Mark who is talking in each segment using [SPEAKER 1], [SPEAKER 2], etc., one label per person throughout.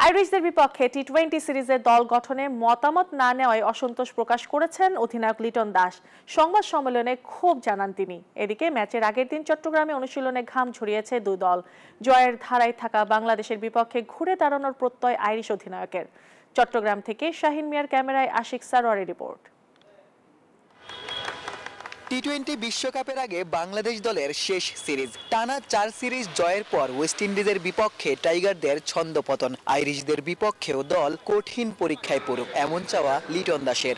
[SPEAKER 1] আইরিশদের বিপক্ষে টি-20 সিরিজের দল গঠনে মতামত না নেওয়ায় অসন্তোষ প্রকাশ করেছেন অধিনায়ক লিটন দাস। সংবাদ সম্মেলনে ক্ষোভ জানান তিনি। এদিকে ম্যাচের আগের দিন চট্টগ্রামে অনুশীলনে ঘাম ঝরিয়েছে দুই দল। জয়ের ধারায় থাকা বাংলাদেশের বিপক্ষে ঘুরে দাঁড়ানোর প্রত্যয় আইরিশ অধিনায়কের। চট্টগ্রাম থেকে শাহিন মিয়ার ক্যামেরায় আশিক সারোয়ারের রিপোর্ট।
[SPEAKER 2] টি-20 বিশ্বকাপের আগে বাংলাদেশ দলের শেষ সিরিজ, টানা 4 সিরিজ জয়ের পর ওয়েস্ট ইন্ডিজের বিপক্ষে টাইগারদের ছন্দপতন। আইরিশদের বিপক্ষেও দল কঠিন পরীক্ষায় পড়ুক, এমন চাওয়া লিটন দাসের।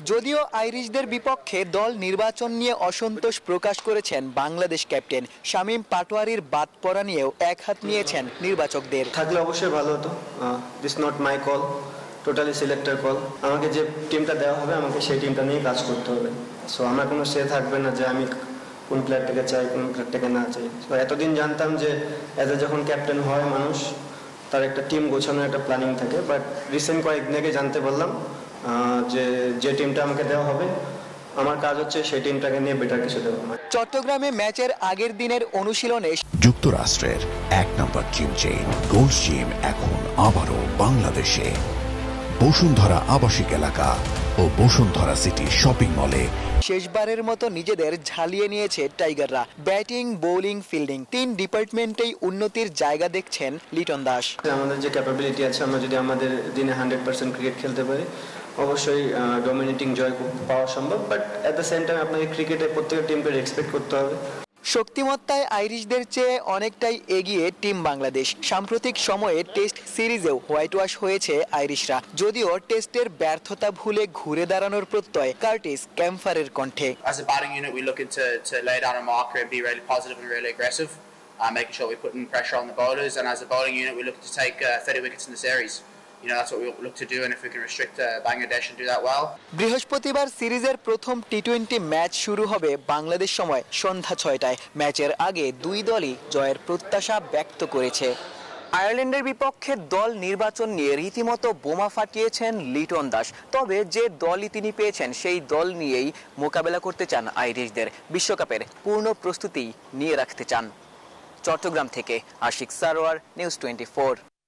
[SPEAKER 2] যদিও আইরিশদের বিপক্ষে দল নির্বাচন নিয়ে অসন্তোষ প্রকাশ করেছেন বাংলাদেশ ক্যাপ্টেন, শামীম পাটোয়ারির বাদ পড়া নিয়েও একহাত নিয়েছেন নির্বাচকদের।
[SPEAKER 3] থাকলে অবশ্যই ভালো হতো। This not my call, totally selector call. আমাকে যে টিমটা দেওয়া হবে আমাকে সেই টিমটা নিয়ে কাজ করতে হবে। সো আমার কোনো সে থাকবে না যে আমি কোন প্লেয়ারটাকে চাই কোন প্লেয়ারটাকে না চাই। সো এতদিন জানতাম যে যখন ক্যাপ্টেন হয় মানুষ, তার একটা টিম গোছানোর একটা প্ল্যানিং থাকে। বাট রিসেন্ট কয়েকদিন আগে জানতে পারলাম যে টিমটা আমাকে দেওয়া হবে, আমার কাজ হচ্ছে সেই টিমটাকে নিয়ে বেটার কিছু দেওয়া।
[SPEAKER 2] চট্টগ্রামে ম্যাচের আগের দিনের অনুশীলনে
[SPEAKER 4] যুক্তরাষ্ট্রের 1 নম্বর জিম চেইন গোল্ড জিম এখন আবারও বাংলাদেশে। বসুন্ধরা আবাসিক এলাকা ও বসুন্ধরা সিটি শপিং মলে
[SPEAKER 2] শেষবারের মতো নিজেদের ঝালিয়ে নিয়েছে টাইগাররা। ব্যাটিং, বোলিং, ফিল্ডিং 3 ডিপার্টমেন্টেই উন্নতির জায়গা দেখছেন লিটন দাস।
[SPEAKER 3] আমাদের যে ক্যাপাবিলিটি আছে, আমরা যদি আমাদের দিনে 100% ক্রিকেট খেলতে পারি, অবশ্যই ডমিনেটিং জয় পাওয়া সম্ভব। But at the same time আপনাকে ক্রিকেটে প্রত্যেকটা টিমকে রেসপেক্ট করতে হবে।
[SPEAKER 2] শক্তিমত্তায় আইরিশদের চেয়ে অনেকটাই এগিয়ে টিম বাংলাদেশ। সাম্প্রতিক সময়ে টেস্ট সিরিজেও হোয়াইট ওয়াশ হয়েছে আইরিশরা। যদিও টেস্টের ব্যর্থতা ভুলে ঘুরে দাঁড়ানোর প্রত্যয় কার্টিস ক্যাম্পারের কণ্ঠে।
[SPEAKER 5] As a batting unit, we're looking to lay down a marker and be really positive and really aggressive, making sure we're putting pressure on the bowlers. And as a bowling unit, we're looking to take 30 wickets in the series. You know, that's what we look to do, and if we can restrict Bangladesh and do that well.
[SPEAKER 2] বৃহস্পতিবার সিরিজের প্রথম টি-20 match শুরু হবে বাংলাদেশ সময় সন্ধ্যা 6টায়। ম্যাচের আগে দুই দলই জয়ের প্রত্যাশা ব্যক্ত করেছে। আয়ারল্যান্ডের বিপক্ষে দল নির্বাচন নিয়ে রীতিমতো বোমা ফাটিয়েছেন লিটন দাস। তবে যে দলই তিনি পেয়েছেন সেই দল নিয়েই মোকাবেলা করতে চান আইরিশদের। বিশ্বকাপের পূর্ণ প্রস্তুতি নিয়ে রাখতে চান। চট্টগ্রাম থেকে আশিক সারোয়ার, নিউজ 24।